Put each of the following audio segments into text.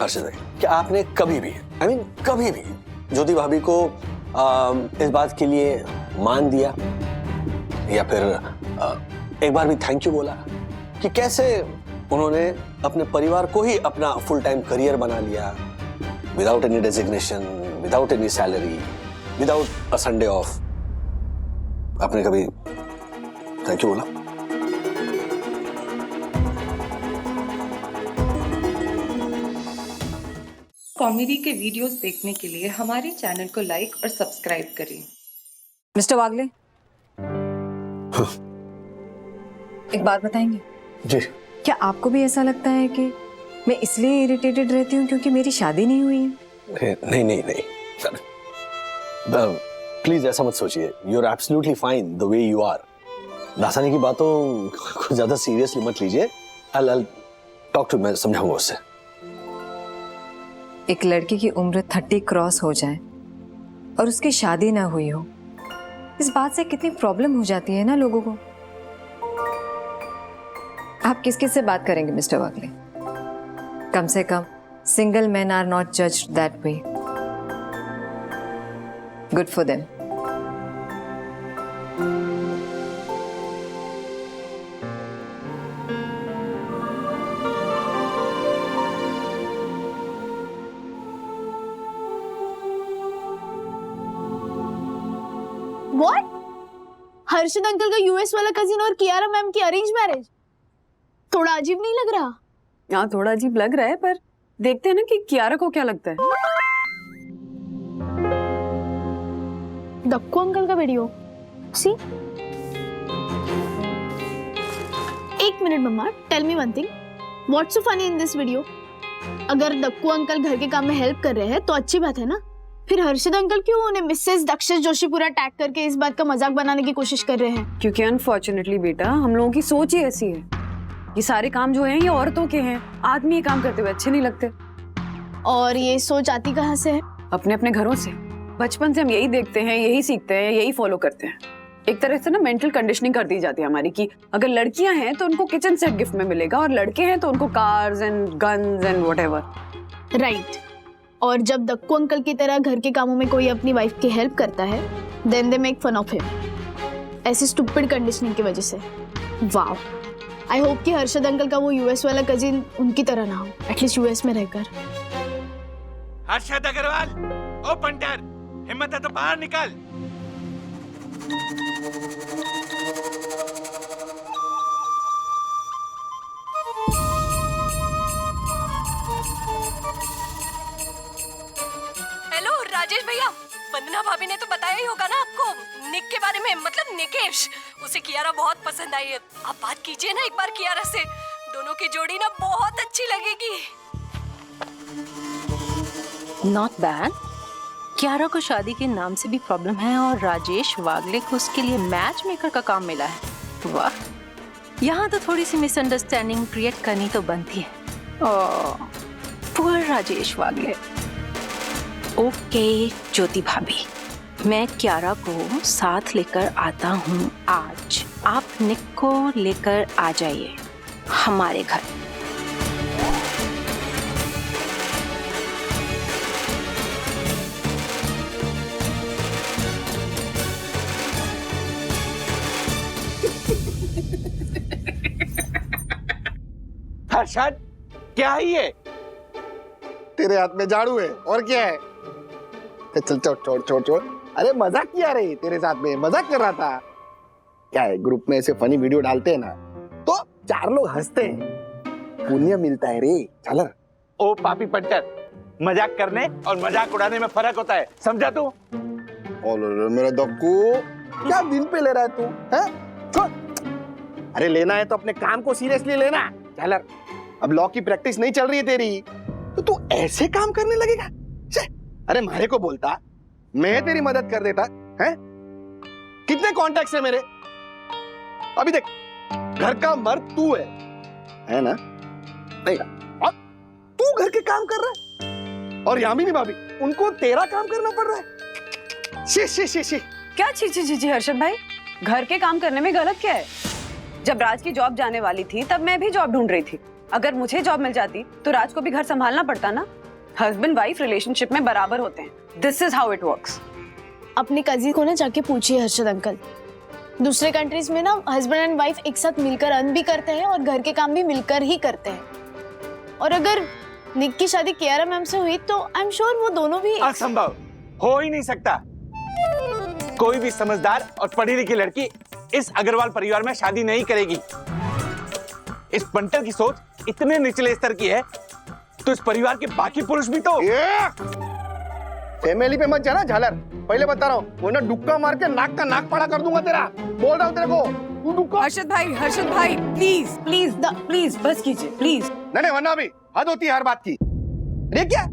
हर्षद भाई, क्या आपने कभी भी कभी भी ज्योति भाभी को इस बात के लिए मान दिया या फिर एक बार भी थैंक यू बोला कि कैसे उन्होंने अपने परिवार को ही अपना फुल टाइम करियर बना लिया, without any designation, without any salary, without a Sunday off? आपने कभी थैंक यू बोला? कॉमेडी के वीडियोस देखने के लिए हमारे चैनल को लाइक और सब्सक्राइब करें। मिस्टर वागले, एक बात बताएंगे? जी। क्या आपको भी ऐसा लगता है कि मैं इसलिए इरिटेटेड रहती हूँ क्योंकि मेरी शादी नहीं हुई है? नहीं प्लीज ऐसा मत सोचिए। You are absolutely fine the way you are. Dasani की बातों को ज्यादा सीरियसली मत लीजिए। I'll talk to, मैं समझाऊंगा उससे। एक लड़की की उम्र 30 क्रॉस हो जाए और उसकी शादी ना हुई हो, इस बात से कितनी प्रॉब्लम हो जाती है ना लोगों को। आप किस किस से बात करेंगे मिस्टर वागले? कम से कम single men are not judged that way. Good for them. What? Harshad uncle का यूएस वाला कजिन और कियारा मैम की अरेंज मैरिज? थोड़ा अजीब नहीं लग रहा? हाँ, थोड़ा अजीब लग रहा है, पर देखते हैं ना कि कियारा को क्या लगता है। दक्कू अंकल का वीडियो सी। एक मिनट मम्मा, tell me one thing, what's so funny in this video? अगर दक्कू अंकल घर के काम में हेल्प कर रहे हैं तो अच्छी बात है ना, फिर हर्षद अंकल क्यों उन्हें मिसेस दक्षिश जोशी पूरा टैग करके इस बात का मजाक बनाने की कोशिश कर रहे हैं? क्योंकि अनफॉर्चुनेटली बेटा, हम लोगों की सोच ही ऐसी है। ये सारे काम जो हैं ये औरतों के हैं, आदमी ये काम करते हुए अच्छे नहीं लगते। और ये सोच आती कहाँ से है? अपने अपने घरों से। बचपन से हम यही देखते हैं, यही सीखते हैं, यही फॉलो करते हैं। एक तरह से ना मेंटल कंडीशनिंग कर दी जाती है हमारी कि अगर लड़कियां हैं तो उनको किचन सेट गिफ्ट में मिलेगा और लड़के हैं तो उनको cars and guns and whatever. Right. और जब दक्कू अंकल की तरह घर के कामों में कोई अपनी वाइफ की हेल्प करता है, then they make fun of him, ऐसी स्टूपिड कंडीशनिंग की वजह से। वाओ, आई होप कि हर्षद अंकल का वो यूएस वाला कजिन उनकी तरह ना हो, एटलीस्ट यूएस में रहकर। हर्षद अग्रवाल, ओ पंटर, हिम्मत है तो बाहर निकल। हेलो राजेश भैया, वंदना भाभी ने तो बताया ही होगा ना आपको निक के बारे में, मतलब निकेश। उसे कियारा बहुत पसंद आई है। आप बात कीजिए ना एक बार कियारा से, दोनों की जोड़ी ना बहुत अच्छी लगेगी। Not bad. कियारा को शादी के नाम से भी प्रॉब्लम है और राजेश वागले को उसके लिए मैच मेकर का काम मिला है। वाह, यहाँ तो थोड़ी सी मिसअंडरस्टैंडिंग क्रिएट करनी तो बनती है। ओह, पुअर राजेश वागले। ओके ज्योति भाभी, मैं कियारा को साथ लेकर आता हूँ आज। आप निक को लेकर आ जाइए हमारे घर। हर्षद, क्या है ये? तेरे हाथ में झाड़ू है और क्या है? चल छोड़ छोड़ छोड़ छोड़। अरे मजाक किया रे, तेरे साथ में मजाक कर रहा था। क्या है, ग्रुप में ऐसे फनी वीडियो डालते हैं ना तो 4 लोग हंसते हैं, पुण्य मिलता है रे। चल। ओ पापी पंटर, मजाक करने और मजाक उड़ाने में फर्क होता है, समझा तू? ओलो मेरा दक्कू, क्या दिन पे ले रहा है तू? हैं? छोड़। अरे लेना है तो अपने काम को सीरियसली लेना। चल, अब लॉ की प्रैक्टिस नहीं चल रही है तेरी तो तू ऐसे काम करने लगेगा? अरे मारे को बोलता, मैं तेरी मदद कर देता है। कितने कॉन्टैक्ट्स है मेरे? अभी देख, घर का मर्द तू है ना? नहीं, और तू घर के काम कर रहा है और यामिनी भाभी, उनको तेरा काम करना पड़ रहा है। She she she she. क्या ची ची ची ची हर्षद भाई, घर के काम करने में गलत क्या है? जब राज की जॉब जाने वाली थी तब मैं भी जॉब ढूंढ रही थी। अगर मुझे जॉब मिल जाती तो राज को भी घर संभालना पड़ता ना। हस्बैंड वाइफ रिलेशनशिप में बराबर होते हैं। This is how it works. अपने कजिन को ना जाके पूछिए हर्षद अंकल, दूसरे कंट्रीज में ना हस्बैंड एंड वाइफ एक साथ मिलकर अर्न भी करते हैं और घर के काम भी मिलकर ही करते हैं। और अगर निक की शादी कियारा मैम से हुई तो आई एम श्योर वो दोनों भी असंभव, हो ही नहीं सकता। कोई भी समझदार और पढ़ी लिखी लड़की इस अग्रवाल परिवार में शादी नहीं करेगी। इस बंटर की सोच इतने निचले स्तर की है तो इस परिवार के बाकी पुरुष भी तो। फैमिली पे मत जाना झालर, पहले बता रहा हूँ, वरना डुक्का मार के नाक का नाक पड़ा कर दूंगा तेरा। बोल रहा हूँ तेरे को, तू डुक्का। हर्षद भाई प्लीज प्लीज प्लीज बस कीजिए प्लीज। नहीं वरना भी हद होती है हर बात की। ये क्या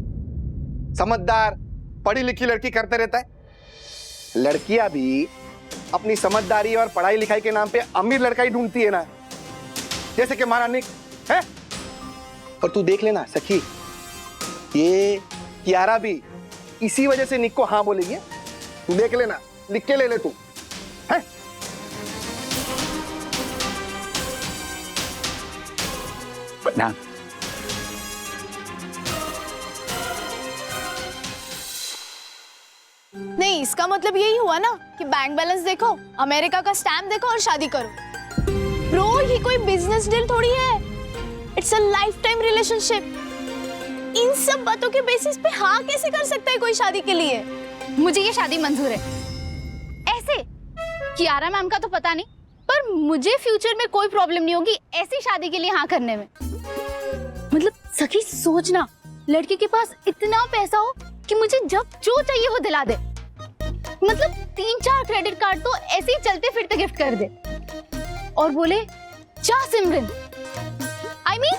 समझदार पढ़ी लिखी लड़की करते रहता है। लड़कियां भी अपनी समझदारी और पढ़ाई लिखाई के नाम पे अमीर लड़का ही ढूंढती है ना, जैसे कि महारानी है। और तू देख लेना सखी, ये कियारा भी इसी वजह से निक को हाँ बोलेगी। तू देख लेना, लिख के ले ले तू है। ना नहीं, इसका मतलब यही हुआ ना कि बैंक बैलेंस देखो, अमेरिका का स्टैम्प देखो और शादी करो। ब्रो, ये कोई बिजनेस डील थोड़ी है, it's a lifetime relationship. इन सब बातों के बेसिस पे हाँ कैसे कर सकता है कोई शादी के लिए? मुझे ये शादी मंजूर है। ऐसे कियारा मैम का तो पता नहीं, पर मुझे फ्यूचर में कोई प्रॉब्लम नहीं होगी ऐसी शादी के लिए हाँ करने में। मतलब सखी सोचना, लड़के के पास इतना पैसा हो कि मुझे जब जो चाहिए वो दिला दे। मतलब 3-4 क्रेडिट कार्ड तो ऐसे ही चलते फिरते गिफ्ट कर दे और बोले जा सिमरन, I mean,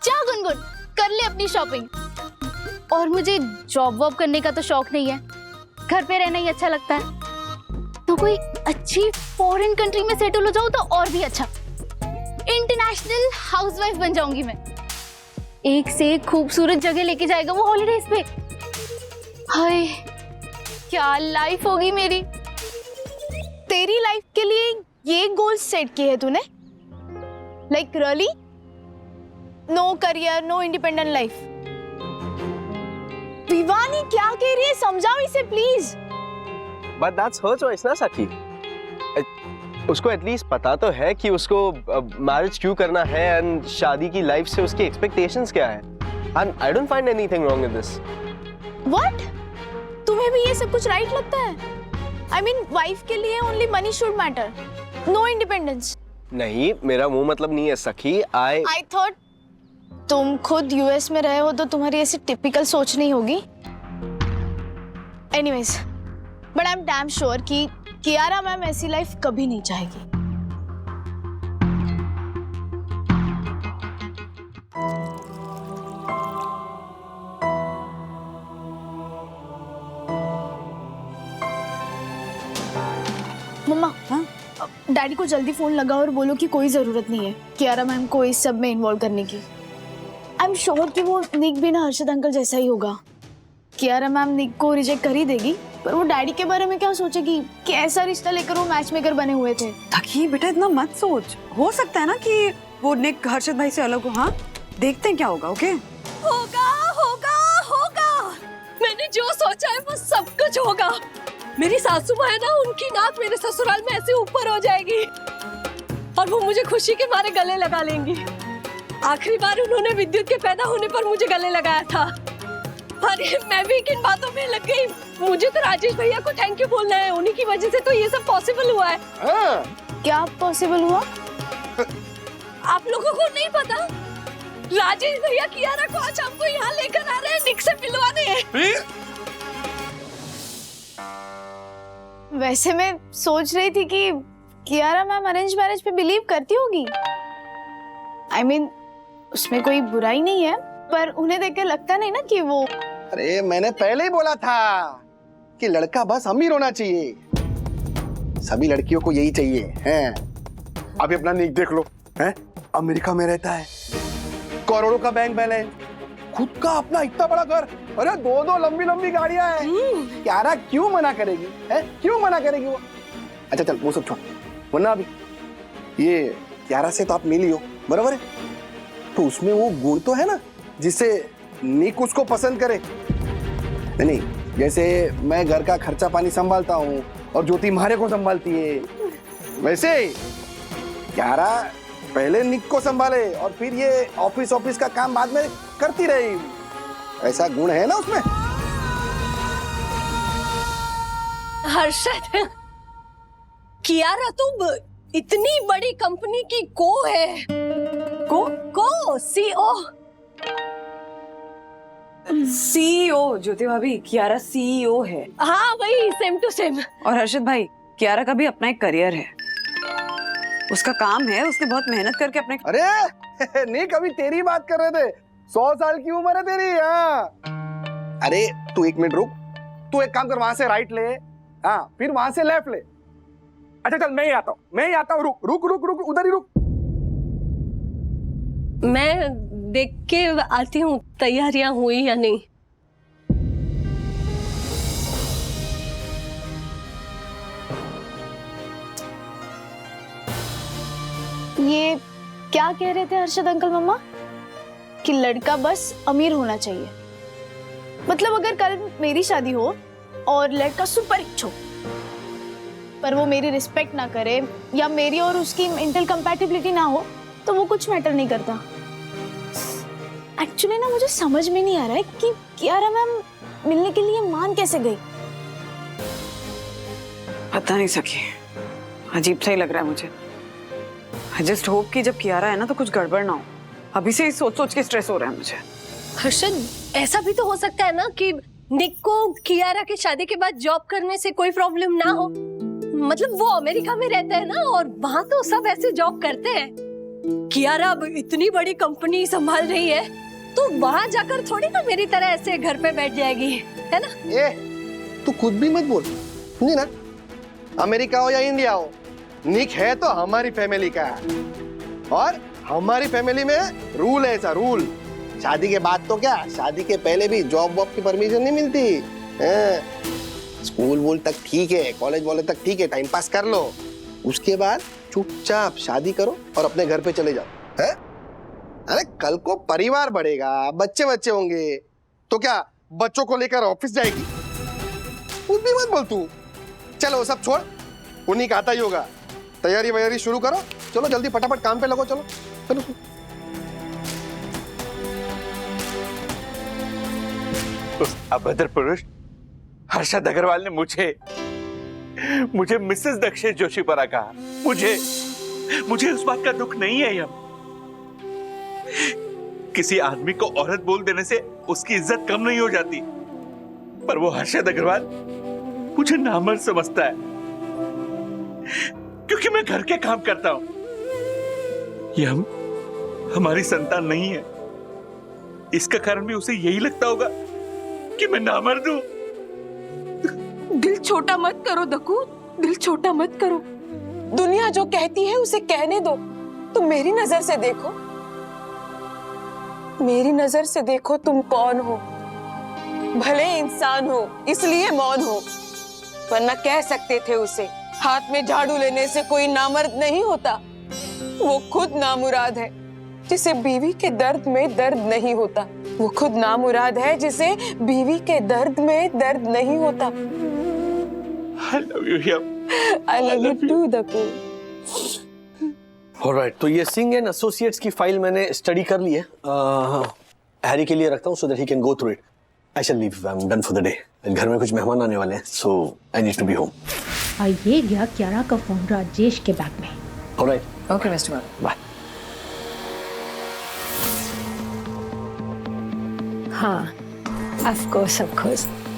जा गुनगुन, कर ले अपनी शॉपिंग। और मुझे जॉब वॉब करने का तो शौक नहीं है, घर पे रहना ही अच्छा लगता है। तो कोई अच्छी फॉरेन कंट्री में सेटल हो जाऊं तो और भी अच्छा। इंटरनेशनल हाउसवाइफ बन जाऊंगी मैं। एक से एक खूबसूरत जगह लेके जाएगा वो हॉलिडेज पे। हाय क्या लाइफ होगी मेरी। तेरी लाइफ के लिए ये गोल सेट किए है तूने? Like really? No career, no independent life. Vivani क्या कह रही है, समझाओ इसे please. But that's her choice ना सखी। उसको एटलीस्ट पता तो है कि उसको मैरिज क्यों करना है एंड शादी की लाइफ से उसकी एक्सपेक्टेशंस क्या है। And I don't find anything wrong in this. What? तुम्हें भी ये सब कुछ राइट लगता है? I mean, वाइफ के लिए only money should matter, no independence. नहीं, मेरा वो मतलब नहीं है सखी। I thought तुम खुद यूएस में रहे हो तो तुम्हारी ऐसी टिपिकल सोच नहीं होगी। Anyways, but I'm damn sure कि कियारा मैम ऐसी लाइफ कभी नहीं चाहेगी। मम्मा, डैडी को जल्दी फोन लगाओ और बोलो कि कोई जरूरत नहीं है कियारा मैम को इस सब में इन्वॉल्व करने की। आई एम श्योर कि वो निक भी ना हर्षद अंकल जैसा ही होगा। कियारा मैम निक को रिजेक्ट कर ही देगी, पर वो डैडी के बारे में क्या सोचेगी कि ऐसा रिश्ता लेकर वो मैच मेकर बने हुए थे। तकी बेटा इतना मत सोच, हो सकता है ना कि वो निक हर्षद भाई से अलग हो। हाँ देखते हैं क्या होगा। ओके होगा होगा होगा, मैंने जो सोचा है वो सब कुछ होगा। मेरी सासू माँ है ना, उनकी नाक मेरे ससुराल में ऐसे ऊपर हो जाएगी और वो मुझे खुशी के मारे गले लगा लेंगी। आखिरी बार उन्होंने विद्युत के पैदा होने पर मुझे गले लगाया था। अरे मैं भी किन बातों में लग गई। मुझे तो राजेश भैया को थैंक यू बोलना है, उन्हीं की वजह से तो ये सब पॉसिबल हुआ है। क्या पॉसिबल हुआ? आप लोगों को नहीं पता, राजेश भैया कियारा को आज हमको यहाँ लेकर आ रहे हैं निक से मिलवाने। वैसे मैं सोच रही थी कि कियारा मैम अरेंज मैरिज पे बिलीव करती होगी। आई मीन, उसमें कोई बुराई नहीं है, पर उन्हें देखकर लगता नहीं ना कि वो। अरे मैंने पहले ही बोला था कि लड़का बस अमीर होना चाहिए। सभी लड़कियों को यही चाहिए हैं। अभी अपना निक देख लो, हैं? अमेरिका में रहता है, करोड़ों का बैंक बैलेंस, खुद का अपना इतना बड़ा घर, अरे 2-2 लंबी लंबी गाड़ियां हैं। कियारा क्यों मना करेगी? है क्यों मना करेगी वो? अच्छा चल वो सब छोड़, वरना अभी ये कियारा से तो आप मिली हो, बराबर है? तो उसमें वो गुण तो है ना जिससे निक उसको पसंद करे। नहीं, जैसे मैं घर का खर्चा पानी संभालता हूँ और ज्योति म्हारे को संभालती है, वैसे क्यारा पहले निक को संभाले और फिर ये ऑफिस का काम बाद में करती रही। ऐसा गुण है ना उसमें। हर्षद, कियारा तुम इतनी बड़ी कंपनी की को है। को सीईओ ज्योति भाभी, कियारा सीईओ है। हाँ वही, सेम टू सेम। और हर्षद भाई, कियारा का भी अपना एक करियर है, उसका काम है, उसने बहुत मेहनत करके अपने। अरे नहीं, कभी तेरी बात कर रहे थे। 100 साल की उम्र है तेरी। हाँ, अरे तू 1 मिनट रुक। तू एक काम कर, वहां से राइट ले, हाँ फिर वहां से लेफ्ट ले। अच्छा चल, मैं ही आता हूँ। रुक रुक रुक रुक, उधर ही रुक। मैं देख के आती हूँ तैयारियां हुई या नहीं। ये क्या कह रहे थे हर्षद अंकल मम्मा कि लड़का बस अमीर होना चाहिए? मतलब अगर कल मेरी शादी हो और लड़का सुपर रिच हो पर वो मेरी रिस्पेक्ट ना करे या मेरी और उसकी मेंटल कंपैटिबिलिटी ना हो तो वो कुछ मैटर नहीं करता। एक्चुअली ना मुझे समझ में नहीं आ रहा है कि कियारा मैम मिलने के लिए मान कैसे गई। पता नहीं सकी, अजीब सा ही लग रहा है मुझे। आई जस्ट होप कि जब कियारा है ना तो कुछ गड़बड़ ना हो। अभी से ही सोच के स्ट्रेस हो रहा है मुझे। हर्षद, ऐसा भी तो हो सकता है ना कि निक को कियारा की शादी के बाद जॉब करने से कोई प्रॉब्लम ना हो। मतलब वो अमेरिका में रहता है ना, और वहाँ तो सब ऐसे जॉब करते हैं। कियारा अब इतनी बड़ी कंपनी संभाल रही है तो वहाँ जाकर थोड़ी ना मेरी तरह ऐसे घर पे बैठ जाएगी, है ना? तू खुद भी मत बोल। नहीं ना, अमेरिका हो या इंडिया हो, निक है तो हमारी फैमिली का है। और हमारी फैमिली में रूल है, ऐसा रूल। शादी के बाद तो क्या, शादी के पहले भी जॉब वॉब की परमिशन नहीं मिलती। स्कूल वूल तक ठीक है, कॉलेज वॉलेज तक ठीक है, टाइम पास कर लो। उसके बाद चुपचाप शादी करो और अपने घर पे चले जाओ, है? अरे कल को परिवार बढ़ेगा, बच्चे होंगे तो क्या बच्चों को लेकर ऑफिस जाएगी? कुछ भी मत बोल तू। चलो वो सब छोड़, उन्हीं का आता ही होगा। तैयारी वैयारी शुरू करो, चलो जल्दी फटाफट काम पे लगो। चलो चलो। उस अभद्र पुरुष हर्षद अग्रवाल ने मुझे मिसेस दक्षेश जोशी पर कहा। मुझे उस बात का दुख नहीं है। यम किसी आदमी को औरत बोल देने से उसकी इज्जत कम नहीं हो जाती, पर वो हर्षद अग्रवाल मुझे नामर्द समझता है क्योंकि मैं घर के काम करता हूं। यम हमारी संतान नहीं है, इसका कारण भी उसे यही लगता होगा कि मैं नामर्द हूं। दिल छोटा मत करो दक्कू, दिल छोटा मत करो। दुनिया जो कहती है उसे कहने दो। तुम मेरी नजर से देखो, मेरी नजर से देखो तुम कौन हो। भले इंसान हो इसलिए मौन हो, वरना कह सकते थे उसे हाथ में झाड़ू लेने से कोई नामर्द नहीं होता। वो खुद नामुराद है जिसे बीवी के दर्द में दर्द नहीं होता। वो खुद नामुराद है जिसे बीवी के दर्द में दर्द नहीं होता। I love you, Yam. I love you too, Dakku. Alright, तो ये सिंह एंड एसोसिएट्स की फाइल मैंने स्टडी कर ली है। हैरी के लिए रखता हूँ so that he can go through it. I shall leave, I am done for the day. घर में कुछ मेहमान आने वाले हैं, so I need to be home. ये गया कियारा का फोन राजेश के बैग में। Alright, okay mister Maan, bye. हाँ, ऑफ कोर्स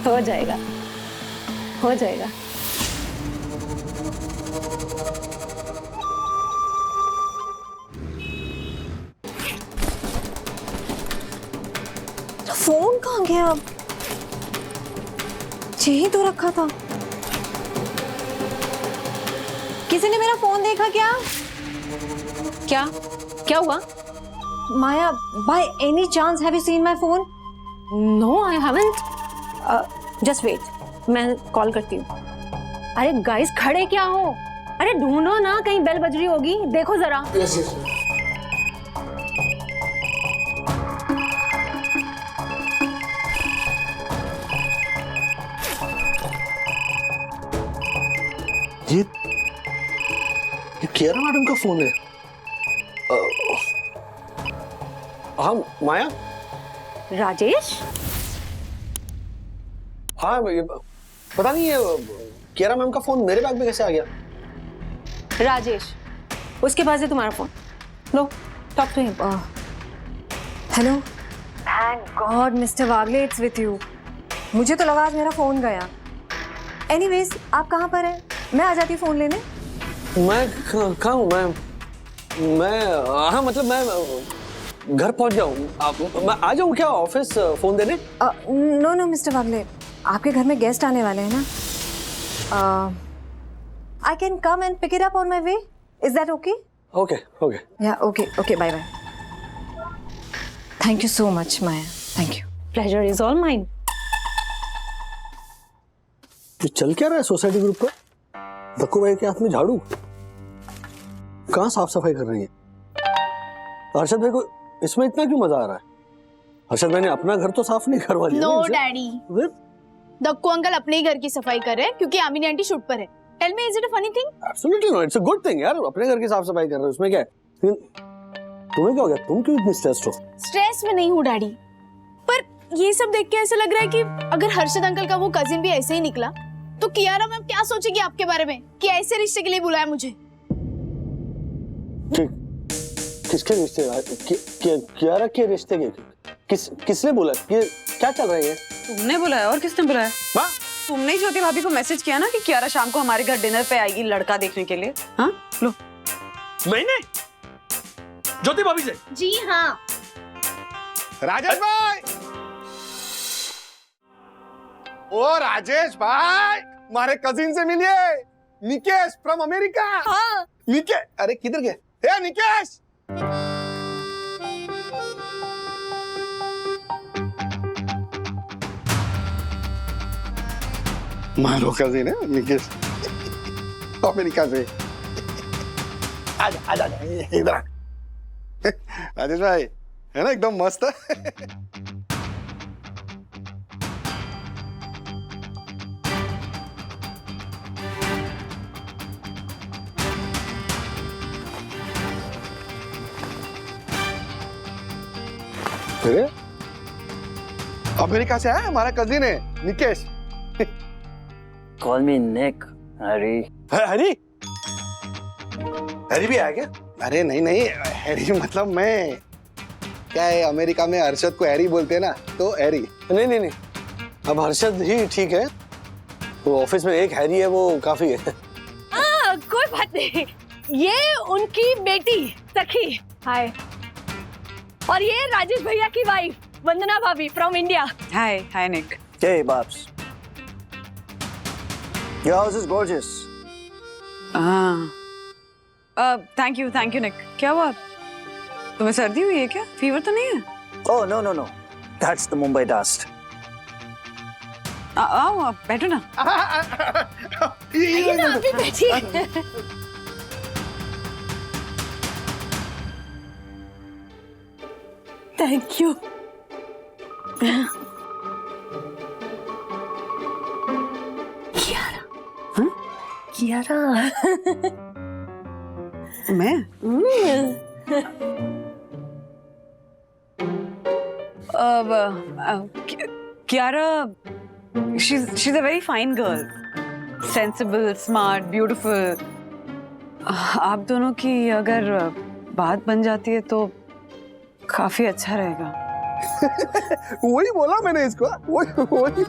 हो जाएगा, हो जाएगा। फोन कहाँ गया? अब यही तो रखा था। किसी ने मेरा फोन देखा क्या? क्या हुआ? माया, by any chance have you seen my phone? No, I haven't. Just wait, मैं कॉल करती हूँ। अरे गाइस, खड़े क्या हो? अरे ढूंढो ना, कहीं बेल बज रही होगी, देखो जरा। ये कियारा मैडम का फोन है। हाँ माया। राजेश, हाँ पता नहीं ये कियारा मैम का फोन मेरे बैग में कैसे आ गया। राजेश, उसके पास है तुम्हारा फोन, लो talk to him. Hello. Thank God mister Wagle it's with you. मुझे तो लगा आज मेरा फोन गया। एनीवेज आप कहाँ पर हैं? मैं आ जाती फ़ोन लेने। मैं कहाँ हूँ? मैं हाँ मतलब मैं घर पहुँच जाऊँ। आप मैं आ जाऊँ क्या ऑफिस फ़ोन देने? नो नो मिस्टर वागले, आपके घर में गेस्ट आने वाले हैं ना। I can come and pick it up on my way. Is that okay? Okay okay या okay bye bye. Thank you so much Maya, thank you. Pleasure is all mine. तो चल क्या रहा है सोसाइटी ग्रुप पर? दक्कू भाई के हाथ में झाड़ू, कहाँ साफ सफाई कर रही है? हर्षद भाई को इसमें इतना क्यों मजा आ रहा है? हर्षद भाई ने अपना घर तो साफ नहीं करवा लिया? नो डैडी, दक्कू अंकल अपने ही घर की सफाई कर रहे हैं क्योंकि आमिनी आंटी शूट पर है। Tell me, is it a funny thing? Absolutely no, it's a good thing यार। अपने घर की साफ सफाई कर रहे हो, उसमें क्या है? तुम्हें क्या हो गया? तुम क्यों इतनी स्ट्रेस्ड हो? स्ट्रेस में नहीं हूँ डैडी, पर ये सब देख के ऐसा लग रहा है कि अगर हर्षद अंकल का वो कजिन भी ऐसे ही निकला तो कियारा मैम क्या सोचेगी आपके बारे में कि ऐसे रिश्ते के लिए बुलाया मुझे? किसके रिश्ते? कियारा के रिश्ते के? किसने बोला? ये क्या चल रहा है? तुमने बुलाया और किसने बुलाया? हाँ? तुमने ज्योति भाभी को मैसेज किया ना कि कियारा शाम को हमारे घर डिनर पे आएगी लड़का देखने के लिए। हाँ लो। मैंने ज्योति भाभी से? जी हाँ। राजेश भाई, ओ राजेश भाई, हमारे कजिन से मिलिए, निकेश फ्रॉम अमेरिका। हाँ। निकेश, अरे किधर गए? हे निकेश। मारो कजिन है निकेश, अमेरिका से। आजा आजा इधर आ। राजेश भाई है ना एकदम मस्त। अमेरिका से आया हमारा कजिन है निकेश। कॉल मी निक। हरी हरी हरी भी आया क्या? अरे नहीं नहीं, हैरी मतलब मैं क्या है, अमेरिका में हर्षद को हैरी बोलते हैं ना, तो हैरी। नहीं नहीं नहीं, अब हर्षद ही ठीक है। वो ऑफिस में एक हैरी है, वो काफी है। कोई बात नहीं। ये उनकी बेटी सखी। हाय। और ये राजेश भैया की वाइफ वंदना भाभी from India. Hi hi Nick. Hey, Babs. Your house is gorgeous. Thank you Nick. क्या हुआ? तुम्हें सर्दी हुई है क्या? फीवर तो नहीं है? Oh, no. That's the Mumbai dust. आओ बैठो ना। Thank you. कियारा। मैं? Kiara, she's a very fine girl, sensible, smart, beautiful. आप दोनों की अगर बात बन जाती है तो काफी अच्छा रहेगा। वही बोला मैंने इसको। वही।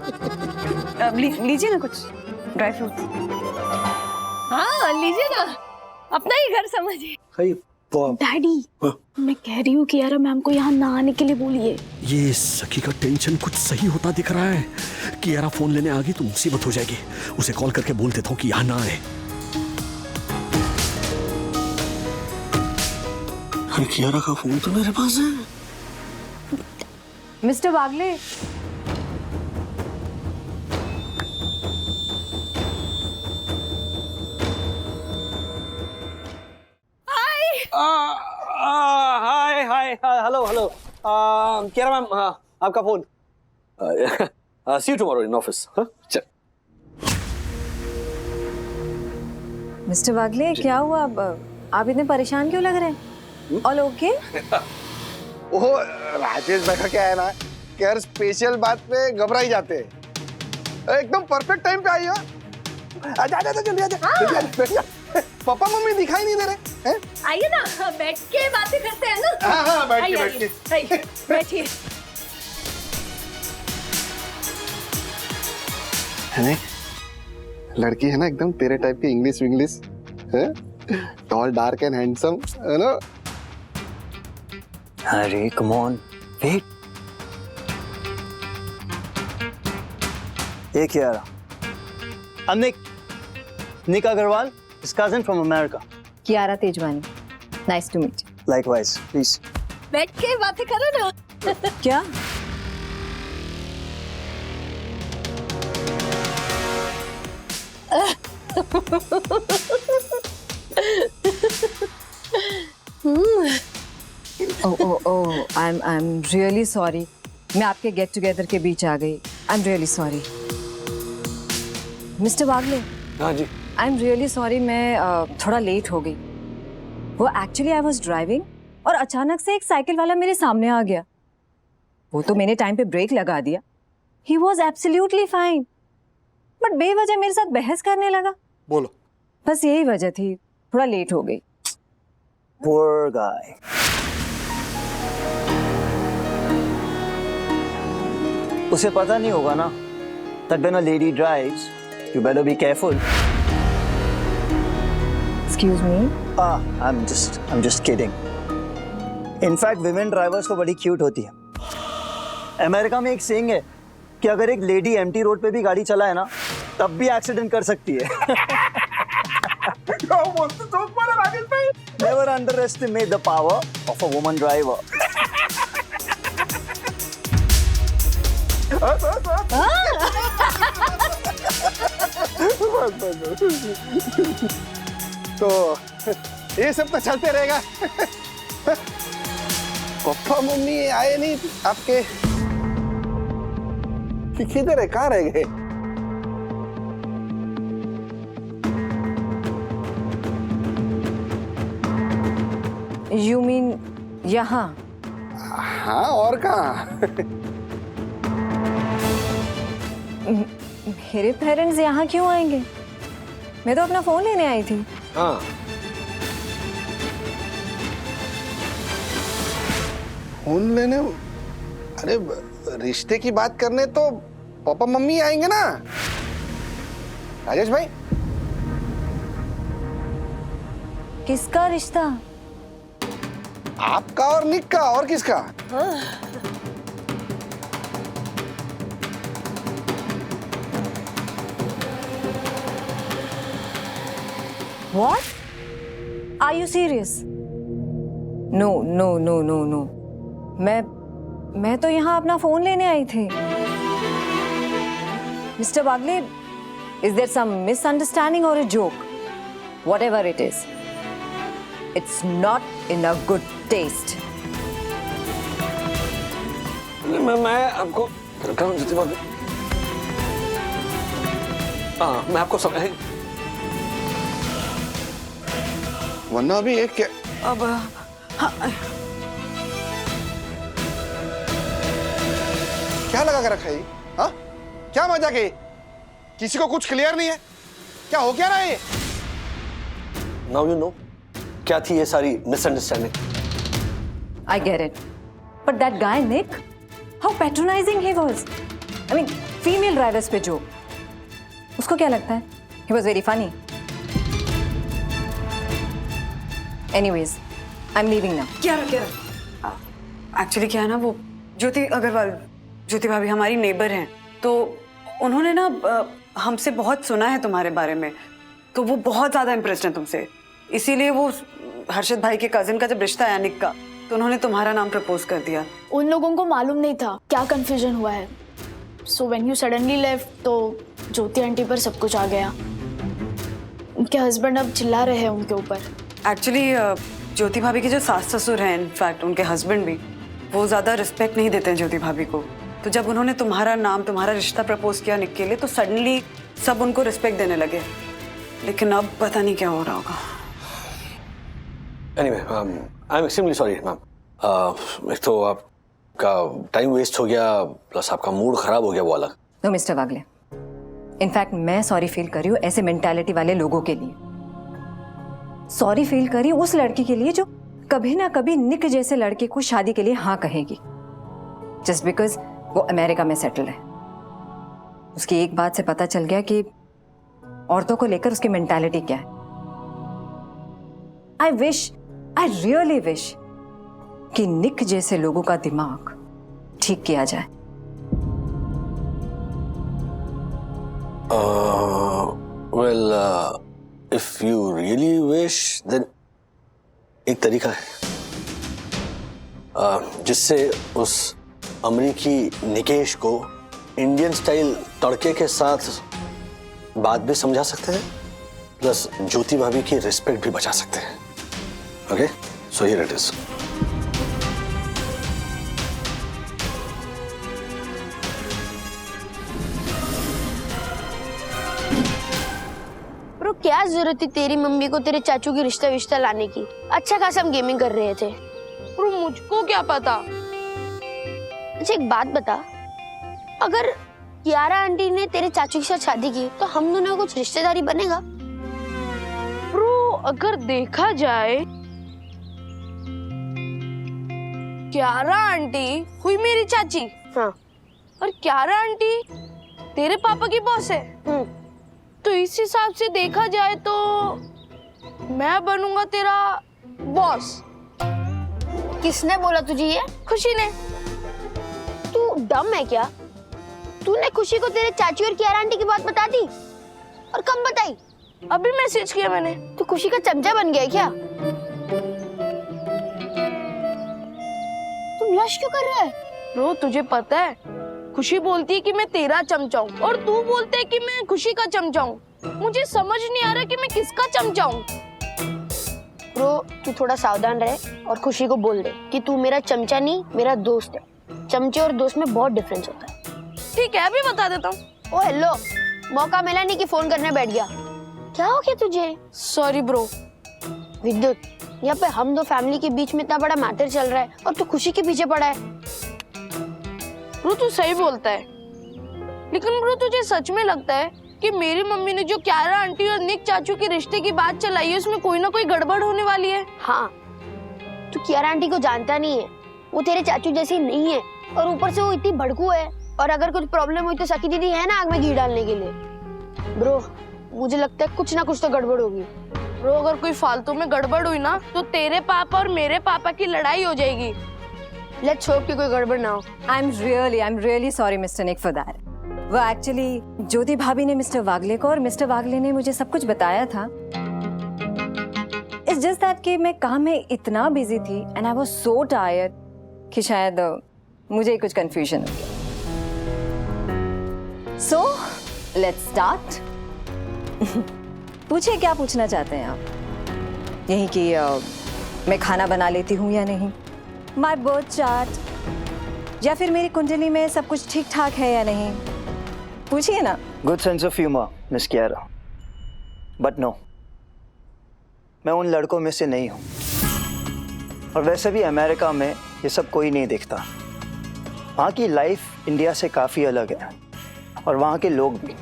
लीजिए ना कुछ ड्राई फ्रूट्स। हाँ लीजिए ना, अपना ही घर समझिए। डैडी, मैं कह रही हूँ कि यार मैम को यहाँ ना आने के लिए बोलिए। ये सखी का टेंशन कुछ सही होता दिख रहा है कि यारा फोन लेने आ गई तो मुसीबत हो जाएगी। उसे कॉल करके बोल देता हूँ कि यहाँ ना आए। कियारा का फोन तो मेरे पास है। Mister Wagle, hi hello Kiara ma'am, आपका phone. See you tomorrow in office. चल मिस्टर वागले क्या हुआ? आप इतने परेशान क्यों लग रहे हैं? All okay? वो राजेश भाई का क्या है ना कि हर स्पेशल बात पे घबरा ही जाते हैं। एकदम परफेक्ट टाइम पे आई हो। आजा आजा जल्दी आजा, जल्दी आजा, बैठ जा। पापा मम्मी दिखाई नहीं दे रहे हैं? आइए ना, बैठ के बातें करते हैं ना। हाँ हाँ, बैठ के आइए, बैठ के बैठिए। है लड़की है ना एकदम तेरे टाइप की, इंग्लिश विंग्लिश है, टॉल डार्क एंड हैंडसम, है ना? Harry, come on, wait. Hey, Kiara. I'm Nick. Nick Agarwal, his cousin from America. Kiara Tejwani, nice to meet. Likewise, please. बैठ के बातें करो ना। क्या? I'm really sorry. मैं आपके गेट टुगेदर के बीच आ गई। I'm really sorry. मिस्टर वागले। हाँ जी। I'm really sorry, मैं थोड़ा लेट हो गई। वो एक्चुअली I was driving और अचानक से एक साइकिल वाला मेरे सामने आ गया। वो तो मैंने टाइम पे ब्रेक लगा दिया। He was absolutely fine. But बेवजह मेरे साथ बहस करने लगा। बोलो। बस यही वजह थी, थोड़ा लेट हो गई। Poor guy. उसे पता नहीं होगा ना that when a lady drives, you better be careful. Excuse me? I'm just kidding. In fact, women drivers तो बड़ी cute होती है। अमेरिका में एक saying है कि अगर एक लेडी एम्प्टी रोड पे भी गाड़ी चलाए ना, तब भी एक्सीडेंट कर सकती है। Never underestimate the power of a woman driver. तो ये सब तो चलते रहेगा। पापा मम्मी आए नहीं आपके? किधर है, कहाँ रह गए? You mean यहाँ? हाँ, और कहाँ? मेरे पेरेंट्स यहाँ क्यों आएंगे? मैं तो अपना फोन लेने आई थी। हाँ। फोन लेने? अरे रिश्ते की बात करने तो पापा मम्मी आएंगे ना। राजेश भाई, किसका रिश्ता? आपका और निक का, और किसका? What? Are you serious? No, no, no, no, no. मैं तो यहाँ अपना फोन लेने आई थी। Mr. Bagle, is there some misunderstanding or a joke? Whatever it is, it's not in a good taste. मैं आपको हाँ, मैं आपको समझ, वरना भी एक क्या? अब हाँ, क्या लगा कर रखा है? हाँ? क्या मजाक है? किसी को कुछ क्लियर नहीं है? क्या हो क्या रहा है? नाउ यू नो क्या थी ये सारी misunderstanding. I get it. But that guy Nick, how patronizing he was. I mean, female drivers पे जो, उसको क्या लगता है? He was very funny. Anyways, I'm leaving now. क्या एक्चुअली क्या है ना, वो ज्योति अग्रवाल, ज्योति भाभी हमारी नेबर हैं, तो उन्होंने ना हमसे बहुत सुना है तुम्हारे बारे में, तो वो बहुत ज्यादा इम्प्रेस्ड हैं तुमसे। इसीलिए वो हर्षद भाई के कजिन का जब रिश्ता है निक का, तो उन्होंने तुम्हारा नाम प्रपोज कर दिया। उन लोगों को मालूम नहीं था क्या कंफ्यूजन हुआ है। So when you suddenly left, तो ज्योति आंटी पर सब कुछ आ गया। उनके हस्बैंड अब चिल्ला रहे हैं उनके ऊपर। एक्चुअली ज्योति भाभी के जो सास ससुर हैं, इनफैक्ट उनके हस्बैंड भी, वो ज्यादा रिस्पेक्ट नहीं देते हैं ज्योति भाभी को। तो जब उन्होंने तुम्हारा नाम, तुम्हारा रिश्ता प्रपोज किया निक के लिए, तो सडनली सब उनको रिस्पेक्ट देने लगे। लेकिन अब पता नहीं क्या हो रहा होगा। Anyway I am extremely sorry ma'am. एक तो आपका टाइम वेस्ट हो गया, प्लस आपका मूड खराब हो गया, वो अलग। नो मिस्टर वागले, इनफैक्ट मैं सॉरी फील कर रही हूँ ऐसे मेंटालिटी वाले लोगों के लिए। सॉरी फील कर रही हूँ उस लड़की के लिए जो कभी ना कभी निक जैसे लड़के को शादी के लिए हाँ कहेगी, जस्ट बिकॉज वो अमेरिका में सेटल है। उसकी एक बात से पता चल गया कि औरतों को लेकर उसकी मेंटालिटी क्या है। आई रियली विश कि निक जैसे लोगों का दिमाग ठीक किया जाए। Well if you really wish then एक तरीका है जिससे उस अमरीकी निकेश को इंडियन स्टाइल तड़के के साथ बात भी समझा सकते हैं, प्लस ज्योति भाभी की रिस्पेक्ट भी बचा सकते हैं। Okay, so here it is. Bro क्या जरूरत थी तेरी मम्मी को तेरे चाचू की रिश्ता लाने की? अच्छा खासा हम गेमिंग कर रहे थे। ब्रो मुझको क्या पता। अच्छा एक बात बता, अगर कियारा आंटी ने तेरे चाचू के साथ शादी की तो हम दोनों कुछ रिश्तेदारी बनेगा? ब्रो अगर देखा जाए कियारा आंटी हुई मेरी चाची। हाँ। और कियारा आंटी तेरे पापा की बॉस है। तो इस हिसाब से देखा जाए तो मैं बनूंगा तेरा बॉस। किसने बोला तुझे ये? खुशी ने। तू डम है क्या? तूने खुशी को तेरे चाची और कियारा आंटी की बात बता दी? और कब बताई? अभी मैसेज किया मैंने। तू खुशी का चमचा बन गया है क्या? तू ब्लश क्यों कर रहा है? ब्रो तुझे पता है खुशी बोलती है कि मैं तेरा चमचा हूँ और तू बोलते है कि मैं खुशी का चमचा हूँ। मुझे समझ नहीं आ रहा कि मैं किसका चमचा हूँ। ब्रो तू थोड़ा सावधान रहे और खुशी को बोल दे कि तू मेरा चमचा नहीं मेरा दोस्त है। चमचे और दोस्त में बहुत डिफरेंस होता है। ठीक है अभी बता देता हूँ। ओ हेलो, मौका मिला नहीं कि फोन करने बैठ गया। क्या हो गया तुझे? Sorry bro. विद्युत, यहाँ पे हम दो फैमिली के बीच में इतना बड़ा मैटर चल रहा है और तू खुशी के पीछे पड़ा है। ब्रो तू सही बोलता है, लेकिन ब्रो तुझे सच में लगता है कि मेरी मम्मी ने जो कियारा आंटी और निक चाचू के रिश्ते की बात चलाई है उसमें कोई ना कोई गड़बड़ होने वाली है? हाँ, तू कियारा आंटी को जानता नहीं है, वो तेरे चाचू जैसी नहीं है और ऊपर से वो इतनी भड़कू है। और अगर कुछ प्रॉब्लम हुई तो सखी दीदी है ना आग में घी डालने के लिए। ब्रो मुझे लगता है कुछ ना कुछ तो गड़बड़ होगी। ब्रो अगर कोई फालतू में गड़बड़ हुई ना तो तेरे पापा और मेरे पापा की लड़ाई हो जाएगी। लेट्स होप कि कोई गड़बड़ ना हो। I am really sorry mister Nick for that. वो एक्चुअली ज्योति भाभी ने मिस्टर वागले को और मिस्टर वागले ने मुझे सब कुछ बताया था। इट्स जस्ट दैट कि मैं काम में इतना बिजी थी and I was so tired कि शायद मुझे कुछ कंफ्यूजन हो गया। So let's start. पूछिए क्या पूछना चाहते हैं आप? यही कि मैं खाना बना लेती हूँ या नहीं, माय बर्थ चार्ट, या फिर मेरी कुंडली में सब कुछ ठीक ठाक है या नहीं? पूछिए ना। Good sense of humour miss Kiara, but no, मैं उन लड़कों में से नहीं हूँ। और वैसे भी अमेरिका में ये सब कोई नहीं देखता। वहाँ की लाइफ इंडिया से काफ़ी अलग है और वहाँ के लोग भी।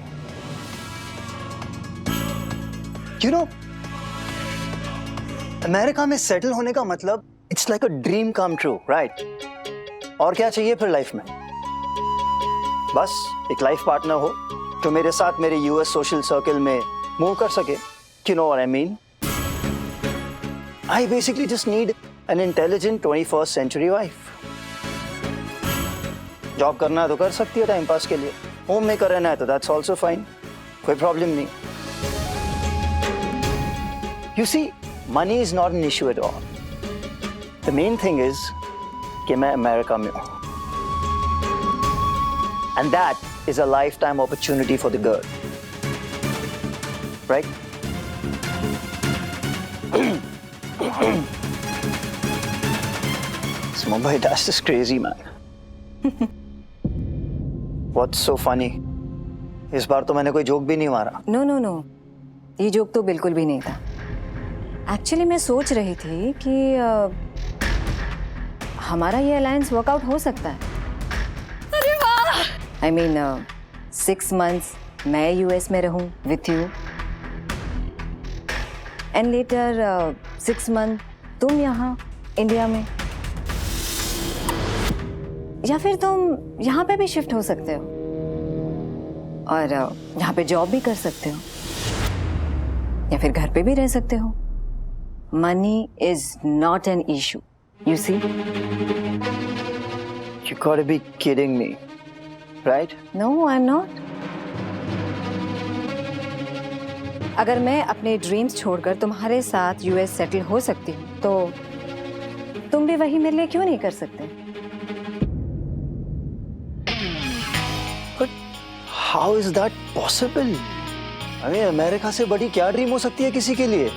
You know, अमेरिका में सेटल होने का मतलब it's like a dream come true, right? और क्या चाहिए फिर लाइफ में? बस एक लाइफ पार्टनर हो जो मेरे साथ मेरे यूएस सोशल सर्कल में मूव कर सके। You know what I mean? I basically just need an intelligent 21st century wife. Job करना है तो कर सकती है टाइम पास के लिए, होम मेकर रहना है तो दैट्स ऑल्सो फाइन, कोई प्रॉब्लम नहीं। You see, money is not an issue at all. The main thing is कि मैं अमेरिका में हूँ, and that is a lifetime opportunity for the girl, right? This Mumbai dust is crazy, man. What's so funny? इस बार तो मैंने कोई joke भी नहीं मारा। नो नो नो, ये जोक तो बिल्कुल भी नहीं था। एक्चुअली मैं सोच रही थी कि हमारा ये अलायंस वर्कआउट हो सकता है। अरे वाह! आई मीन 6 months मैं यूएस में रहूं with you and later 6 months तुम यहाँ इंडिया में, या फिर तुम यहाँ पे भी शिफ्ट हो सकते हो और यहाँ पे जॉब भी कर सकते हो, या फिर घर पे भी रह सकते हो। Money is not an issue, you see. You gotta be kidding me, right? No, I'm not. अगर मैं अपने ड्रीम्स छोड़कर तुम्हारे साथ यूएस सेटल हो सकती हूँ तो तुम भी वही मेरे लिए क्यों नहीं कर सकते? But how is that possible? अरे अमेरिका से बड़ी क्या ड्रीम हो सकती है किसी के लिए?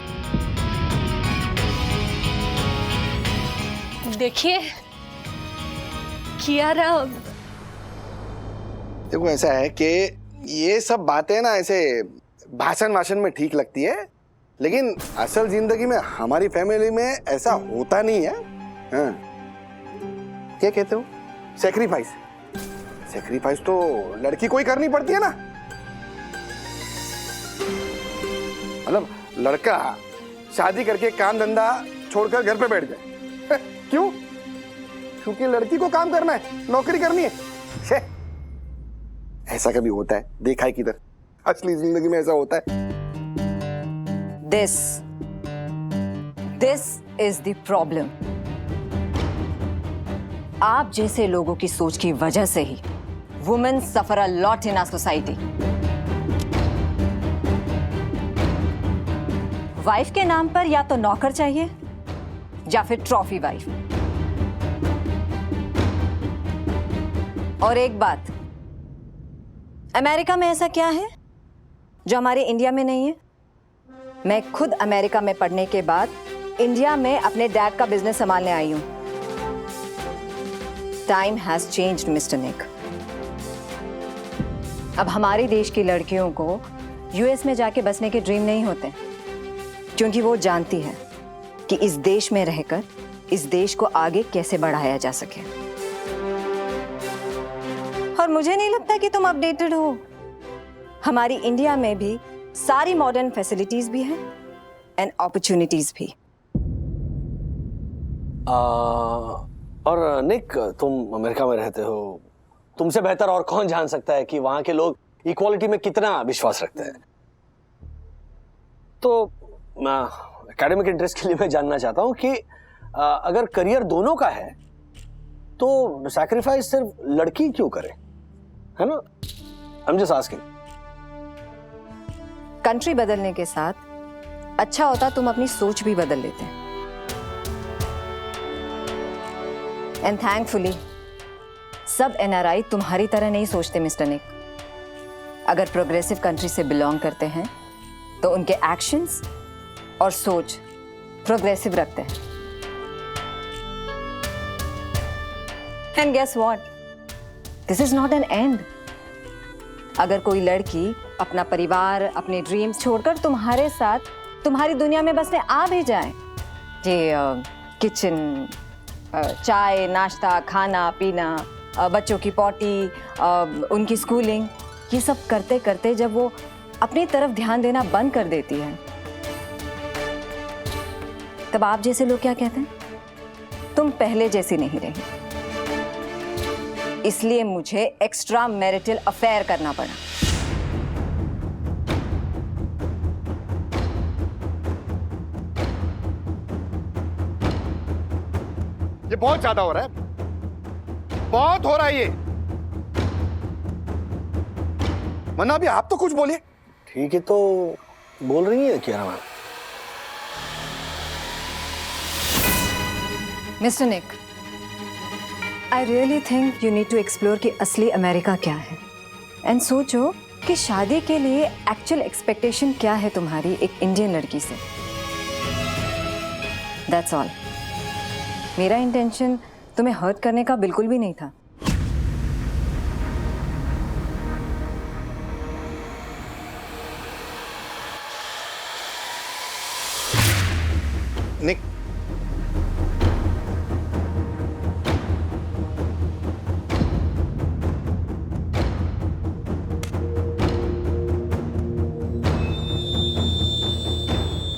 देखिए कियारा, देखो ऐसा है कि ये सब बातें ना ऐसे भाषण वाषण में ठीक लगती है, लेकिन असल जिंदगी में हमारी फैमिली में ऐसा होता नहीं है। हाँ। क्या कहते हो? सेक्रीफाइस। सेक्रीफाइस तो लड़की को ही करनी पड़ती है ना। मतलब लड़का शादी करके काम धंधा छोड़कर घर पे बैठ जाए। क्यों? क्योंकि लड़की को काम करना है, नौकरी करनी है। ऐसा कभी होता है? देखा है किधर? असली जिंदगी में ऐसा होता है? This is the problem. आप जैसे लोगों की सोच की वजह से ही women suffer a lot in our society. Wife के नाम पर या तो नौकर चाहिए या फिर ट्रॉफी वाइफ। और एक बात, अमेरिका में ऐसा क्या है जो हमारे इंडिया में नहीं है? मैं खुद अमेरिका में पढ़ने के बाद इंडिया में अपने डैड का बिजनेस संभालने आई हूं। टाइम हैज चेंज्ड मिस्टर निक। अब हमारे देश की लड़कियों को यूएस में जाके बसने के ड्रीम नहीं होते, क्योंकि वो जानती है कि इस देश में रहकर इस देश को आगे कैसे बढ़ाया जा सके। और मुझे नहीं लगता कि तुम अपडेटेड हो। हमारी इंडिया में भी सारी मॉडर्न फैसिलिटीज भी हैं एंड अपॉर्चुनिटीज भी। और निक, तुम अमेरिका में रहते हो, तुमसे बेहतर और कौन जान सकता है कि वहां के लोग इक्वालिटी में कितना विश्वास रखते हैं। तो एकेडमिक इंटरेस्ट के लिए मैं जानना चाहता हूं कि अगर करियर दोनों का है तो सैक्रिफाइस सिर्फ लड़की क्यों करे, है ना? I am just asking. Country बदलने के साथ अच्छा होता तुम अपनी सोच भी बदल लेते। एंड थैंकफुली सब एनआरआई तुम्हारी तरह नहीं सोचते मिस्टर निक। अगर प्रोग्रेसिव कंट्री से बिलोंग करते हैं तो उनके एक्शंस और सोच प्रोग्रेसिव रखते हैं। And guess what, this is not an end. अगर कोई लड़की अपना परिवार, अपने ड्रीम्स छोड़कर तुम्हारे साथ तुम्हारी दुनिया में बसने आ भी जाए, ये किचन, चाय, नाश्ता, खाना पीना, बच्चों की पॉटी, उनकी स्कूलिंग, ये सब करते करते जब वो अपनी तरफ ध्यान देना बंद कर देती है, तब आप जैसे लोग क्या कहते हैं? तुम पहले जैसी नहीं रही। इसलिए मुझे एक्स्ट्रा मैरिटल अफेयर करना पड़ा। ये बहुत ज्यादा हो रहा है, बहुत हो रहा है ये। वरना अभी आप तो कुछ बोलिए। ठीक है, तो बोल रही है क्या ma'am? Mister Nick, I really think you need to explore कि असली अमेरिका क्या है, एंड सोचो कि शादी के लिए एक्चुअल एक्सपेक्टेशन क्या है तुम्हारी एक इंडियन लड़की से। That's all. मेरा इंटेंशन तुम्हें हर्ट करने का बिल्कुल भी नहीं था। निक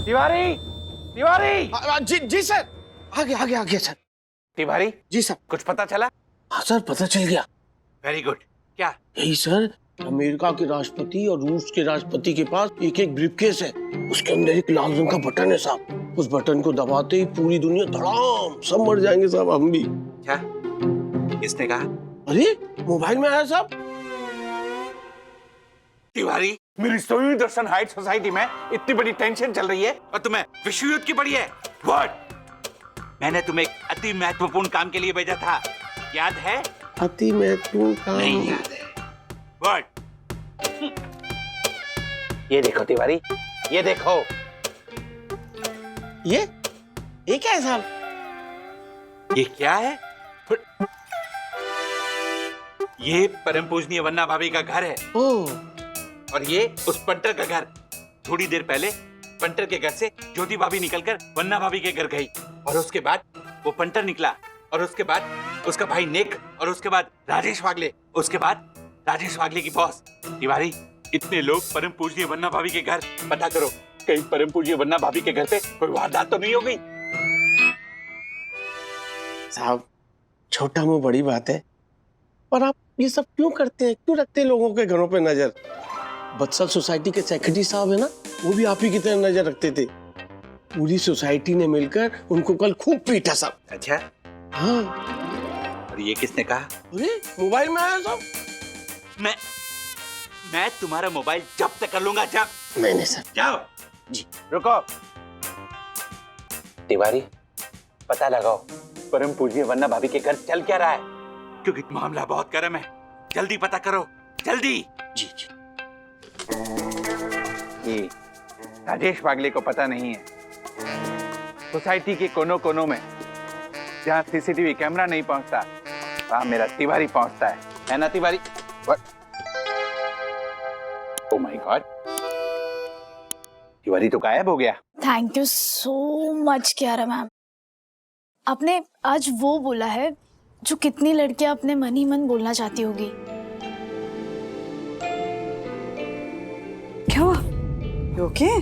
तिवारी, तिवारी। जी सर, आ गया सर। तिवारी जी सर। कुछ पता चला? हाँ सर, पता चल गया। Very good. क्या? यही सर, अमेरिका के राष्ट्रपति और रूस के राष्ट्रपति के पास एक एक ब्रीफकेस है, उसके अंदर एक लाल रंग का बटन है साहब। उस बटन को दबाते ही पूरी दुनिया धड़ाम सब मर जाएंगे साहब, हम भी। क्या? किसने कहा? अरे मोबाइल में आया साहब। तिवारी, मेरी सोई दर्शन हाइट सोसाइटी में इतनी बड़ी टेंशन चल रही है और तुम्हें विश्व युद्ध की पड़ी है। व्हाट? मैंने तुम्हें एक अति महत्वपूर्ण काम के लिए भेजा था, याद है? अति महत्वपूर्ण काम नहीं याद है। व्हाट? ये देखो तिवारी, ये देखो। ये क्या है साहब? ये क्या है? ये परम पूजनीय वन्ना भाभी का घर है। ओह। और ये उस पंटर का घर। थोड़ी देर पहले पंटर के घर से ज्योति भाभी निकलकर वन्ना भाभी के घर गई और उसके बाद वो पंटर निकला और उसके बाद उसका भाई निक और उसके बाद राजेश वागले, उसके बाद राजेश वागले की बॉस। तिवारी, इतने लोग परम पूजनीय वन्ना भाभी के घर, पता करो कहीं परम पूजनीय वन्ना भाभी के घर पे कोई वारदात तो नहीं हो गई? साहब, छोटा मुंह बड़ी बात है, पर आप ये सब क्यों करते हैं? क्यों रखते हैं लोगों के घरों पे नजर? बत्सल सोसाइटी के सेक्रेटरी साहब है ना, वो भी आप ही की तरह नजर रखते थे। पूरी सोसाइटी ने मिलकर उनको कल खूब पीटा साहब। अच्छा? हाँ। और ये किसने कहा? अरे मोबाइल में आया साहब। मैं तुम्हारा मोबाइल जब्त कर लूंगा जब। नहीं सर। जाओ। जी रुको। तिवारी, पता लगाओ परम पूजनीय वन्ना भाभी के घर चल क्या रहा है, क्योंकि मामला बहुत गर्म है। जल्दी पता करो, जल्दी। जी जी। ये राजेश वागले को पता नहीं है, सोसाइटी के कोनों कोनों में जहाँ सीसीटीवी कैमरा नहीं पहुंचता वहां मेरा तिवारी पहुंचता है ना Tiwari? Oh my God, Tiwari तो गायब हो गया। Thank you so much Kiara ma'am. आपने आज वो बोला है जो कितनी लड़कियां अपने मन ही मन बोलना चाहती होगी। क्या हुआ? You okay?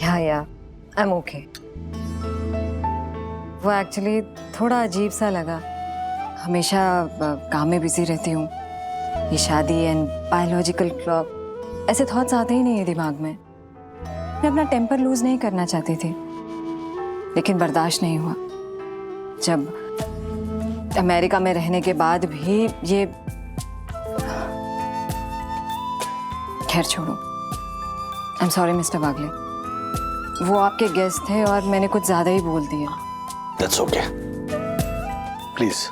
या आई एम ओके। वो एक्चुअली थोड़ा अजीब सा लगा। हमेशा काम में बिजी रहती हूँ, ये शादी एंड बायोलॉजिकल क्लॉक, ऐसे थॉट्स आते ही नहीं है दिमाग में। मैं अपना टेम्पर लूज नहीं करना चाहती थी, लेकिन बर्दाश्त नहीं हुआ। जब अमेरिका में रहने के बाद भी ये, खैर छोड़ो। आई एम सॉरी मिस्टर वागले, वो आपके गेस्ट थे और मैंने कुछ ज्यादा ही बोल दिया। That's okay. Please.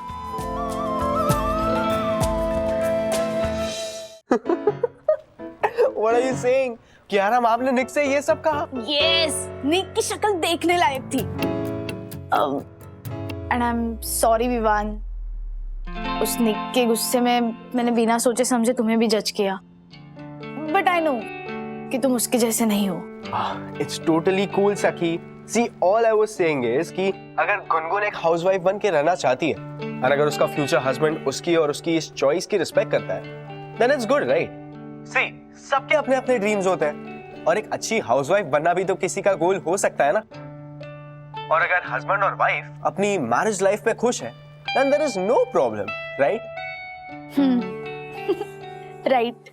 What are you saying? Kiara, आपने निक से ये सब कहा? Yes, निक की शक्ल देखने लायक थी। And I'm sorry विवान, उस निक के गुस्से में मैंने बिना सोचे समझे तुम्हें भी जज किया। But I know कि तुम उसके जैसे नहीं हो। It's totally cool सखी। See, all I was saying is कि अगर गुनगुन एक हाउसवाइफ बन के रहना चाहती है और अगर उसका फ्यूचर हस्बैंड उसकी और उसकी इस चॉइस की रिस्पेक्ट करता है, then it's good, right? See, सबके अपने अपने ड्रीम्स होते हैं और एक अच्छी हाउसवाइफ बनना भी तो किसी का गोल हो सकता है ना। और अगर हस्बैंड और वाइफ अपनी मैरिज लाइफ में खुश है, then there is no problem, right? Right.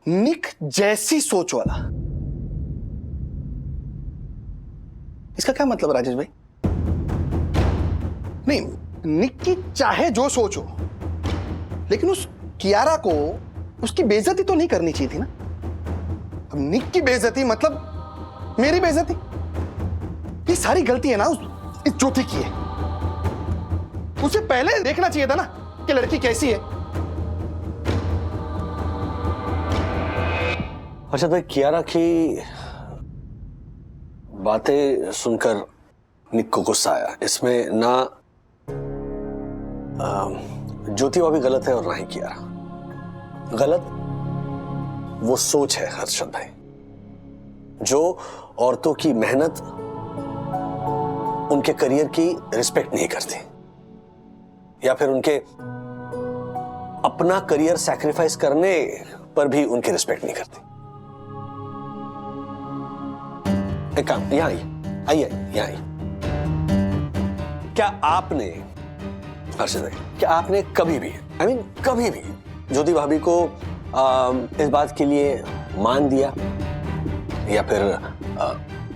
निक जैसी सोच वाला, इसका क्या मतलब राजेश भाई? नहीं, निक की चाहे जो सोच हो, लेकिन उस कियारा को उसकी बेइज्जती तो नहीं करनी चाहिए थी ना। अब निक की बेइज्जती मतलब मेरी बेइज्जती। ये सारी गलती है ना इस ज्योति की है। उसे पहले देखना चाहिए था ना कि लड़की कैसी है। अच्छा भाई, कियारा की बातें सुनकर निक को गुस्सा आया। इसमें ना ज्योति भाभी गलत है और ना ही कियारा। गलत वो सोच है हर्षद भाई, जो औरतों की मेहनत, उनके करियर की रिस्पेक्ट नहीं करती, या फिर उनके अपना करियर सैक्रिफाइस करने पर भी उनकी रिस्पेक्ट नहीं करती। एक काम, यहां आइए, यहां आइए। क्या आपने हर्षद भाई, क्या आपने कभी भी, कभी भी ज्योति भाभी को इस बात के लिए मान दिया या फिर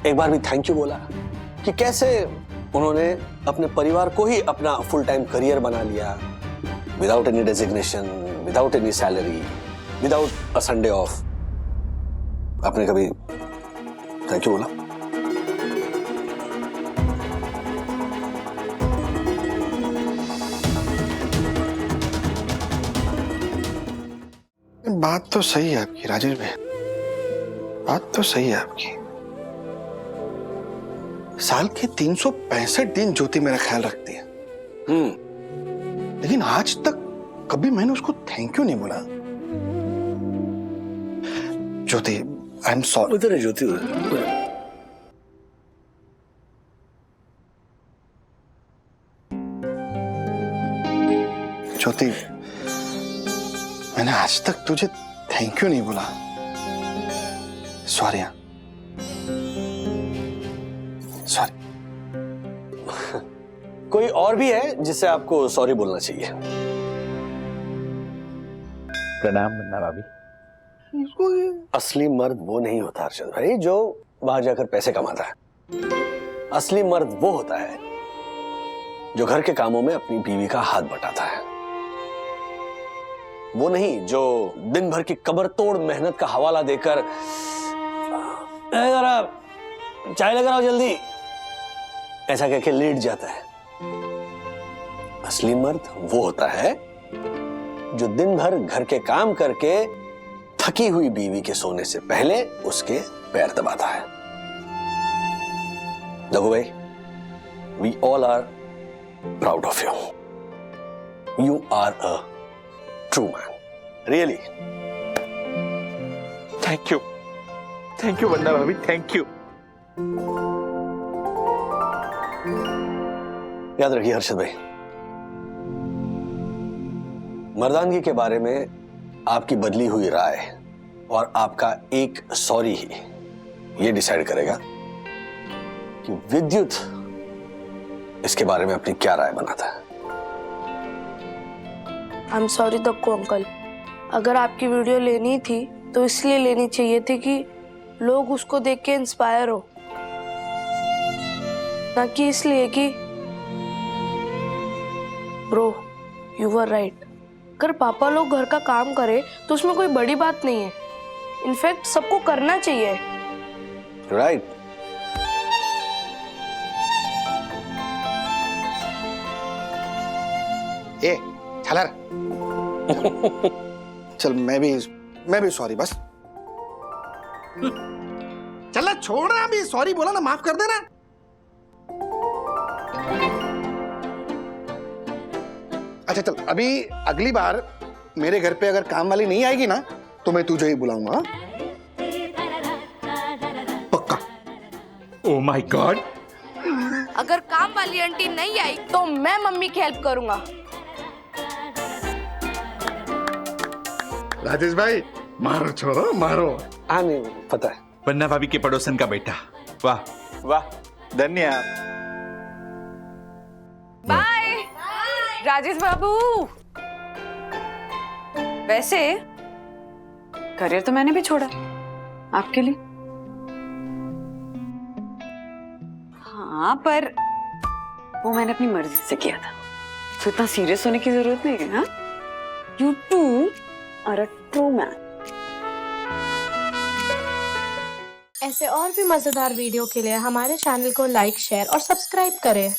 एक बार भी थैंक यू बोला कि कैसे उन्होंने अपने परिवार को ही अपना फुल टाइम करियर बना लिया, without any designation, without any salary, without a Sunday off? आपने कभी थैंक यू बोला? बात तो सही है आपकी राजेश भाई, बात तो सही है आपकी। साल के 365 दिन ज्योति मेरा ख्याल रखती है। लेकिन आज तक कभी मैंने उसको थैंक यू नहीं बोला। ज्योति, आई एम सॉरी। उधर है ज्योति, ज्योति, मैंने आज तक तुझे थैंक यू नहीं बोला। Sorry, sorry. कोई और भी है जिससे आपको सॉरी बोलना चाहिए? प्रणाम मुन्ना भाभी। असली मर्द वो नहीं होता हर्षद भाई जो बाहर जाकर पैसे कमाता है। असली मर्द वो होता है जो घर के कामों में अपनी बीवी का हाथ बटाता है। वो नहीं जो दिन भर की कमरतोड़ मेहनत का हवाला देकर जरा चाय लेकर आओ जल्दी, ऐसा कह के लेट जाता है। असली मर्द वो होता है जो दिन भर घर के काम करके थकी हुई बीवी के सोने से पहले उसके पैर दबाता है। देखो भाई, we all are proud of you. You are a true man, really. Thank you Vandana भाभी, थैंक यू। याद रखिए हर्षद भाई, मर्दानगी के बारे में आपकी बदली हुई राय और आपका एक सॉरी ही ये डिसाइड करेगा कि विद्युत इसके बारे में अपनी क्या राय बनाता है। I am sorry Dakku uncle, अगर आपकी वीडियो लेनी थी तो इसलिए लेनी चाहिए थी कि लोग उसको देख के इंस्पायर हो, ना कि इसलिए कि ब्रो यू वर राइट। अगर पापा लोग घर का काम करे तो उसमें कोई बड़ी बात नहीं है, इनफैक्ट सबको करना चाहिए। राइट। ए छलर। चल मैं भी सॉरी, बस चल छोड़ रहा, अभी सॉरी बोला ना, माफ कर देना। अच्छा चल, अभी अगली बार मेरे घर पे अगर काम वाली नहीं आएगी ना तो मैं तुझे ही बुलाऊंगा। पक्का। Oh my God. अगर काम वाली आंटी नहीं आई तो मैं मम्मी की हेल्प करूंगा। राजेश भाई मारो, छोड़ो मारो। हाँ नहीं पता है। वंदना भाभी के पड़ोसन का बेटा, वाह वाह, धन्यवाद। बाय राजेश बाबू। वैसे करियर तो मैंने भी छोड़ा आपके लिए। हाँ, पर वो मैंने अपनी मर्जी से किया था, तो इतना सीरियस होने की जरूरत नहीं है। हाँ, you too are a true man. ऐसे और भी मजेदार वीडियो के लिए हमारे चैनल को लाइक, शेयर और सब्सक्राइब करें।